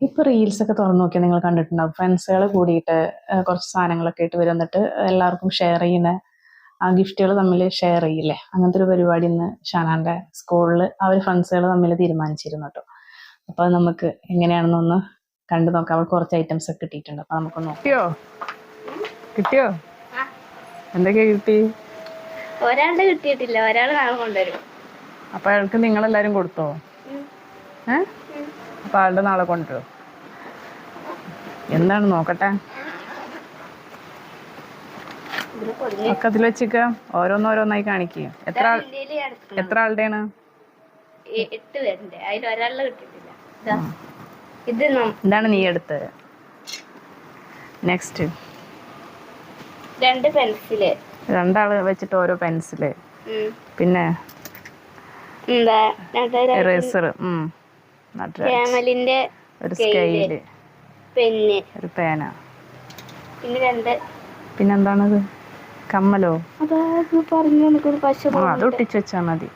ഇപ്പൊ റീൽസ് ഒക്കെ തുറന്നു നോക്കിയാൽ നിങ്ങൾ കണ്ടിട്ടുണ്ടാവും, ഫ്രണ്ട്സുകൾ കൂടിയിട്ട് കുറച്ച് സാധനങ്ങളൊക്കെ ഇട്ട് വരും, എന്നിട്ട് എല്ലാവർക്കും ഷെയർ ചെയ്യുന്ന ആ ഗിഫ്റ്റുകൾ തമ്മിൽ ഷെയർ ചെയ്യില്ലേ, അങ്ങനത്തെ ഒരു പരിപാടി ഇന്ന് ഷാനാന്റെ സ്കൂളിൽ അവർ ഫ്രണ്ട്സുകൾ തമ്മിൽ തീരുമാനിച്ചിരുന്നു കേട്ടോ. അപ്പൊ അത് നമുക്ക് എങ്ങനെയാണെന്നൊന്ന് കണ്ടു നോക്കാം. അവൾ കുറച്ച് ഐറ്റംസ് ഒക്കെ കിട്ടിയിട്ടുണ്ട്, അപ്പൊ നമുക്ക് നോക്കാം. കിട്ടിയോ? എന്തൊക്കെയാ കിട്ടി? ഒരാളുടെ കിട്ടിയിട്ടില്ല, ഒരാൾ നാളെ കൊണ്ടുവരും. അപ്പൊ അയാൾക്ക് നിങ്ങളെല്ലാരും കൊടുത്തോ? അപ്പൊ ആളുടെ നാളെ കൊണ്ടുവരും. എന്താണ് നോക്കട്ടെ, ഒക്കെ അതിൽ വെച്ചിക്ക, ഓരോന്നോരോന്നായി കാണിക്കുക. എത്ര ആളുടെയാണ്? 8 പേരുണ്ട്, അതിൽ ഒരാളുടെ കിട്ടിയിട്ടില്ല. ഇതാണ് നീ എടുത്തത്. നെക്സ്റ്റ് 2 പെൻസില്, 2 ആള് വെച്ചിട്ട് ഓരോ പെൻസില്, പിന്നെ എറേസർ, ക്യാമലിന്റെ ഒരു സ്കെയില്, പെന്ന്, ഒരു പേന, പിന്നെ പിന്നെന്താണത്? കമ്മലോ? പറഞ്ഞു അത് ഒട്ടിച്ച് വെച്ചാ മതി.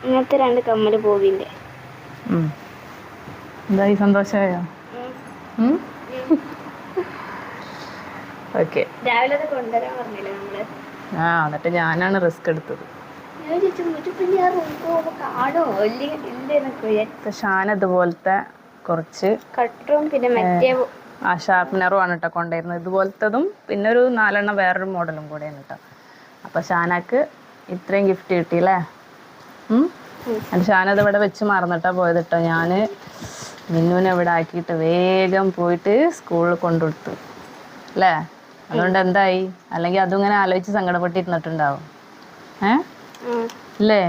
ഇങ്ങനത്തെ 2 കമ്മല് ബോബിന്റെ. എന്തായി, സന്തോഷമായോ? ഓക്കെ. രാവിലെ കൊണ്ടുവരാൻ പറഞ്ഞില്ലേ നമ്മള്? എന്നിട്ട് ഞാനാണ് റിസ്ക് എടുത്തത്. ഷാൻ ഇതുപോലത്തെ കുറച്ച് കട്ടറും പിന്നെ മറ്റേ ഷാർപ്പനറും ആണ് കേട്ടോ കൊണ്ടുവരുന്നത്. ഇതുപോലത്തതും പിന്നെ ഒരു 4 എണ്ണം വേറൊരു മോഡലും കൂടെയാണ് കേട്ടോ. അപ്പൊ ഷാനക്ക് ഇത്രയും ഗിഫ്റ്റ് കിട്ടിയില്ലേ? അത് ഷാനത് ഇവിടെ വെച്ച് മറന്നിട്ടാ പോയത് കേട്ടോ. ഞാന് മിന്നുവിനെ ഇവിടെ ആക്കിയിട്ട് വേഗം പോയിട്ട് സ്കൂളിൽ കൊണ്ടുകൊടുത്തു അല്ലേ? അതുകൊണ്ട് എന്തായി? അല്ലെങ്കിൽ അതും ഇങ്ങനെ ആലോചിച്ച് സങ്കടപ്പെട്ടിരുന്നിട്ടുണ്ടാവും. അല്ലേ?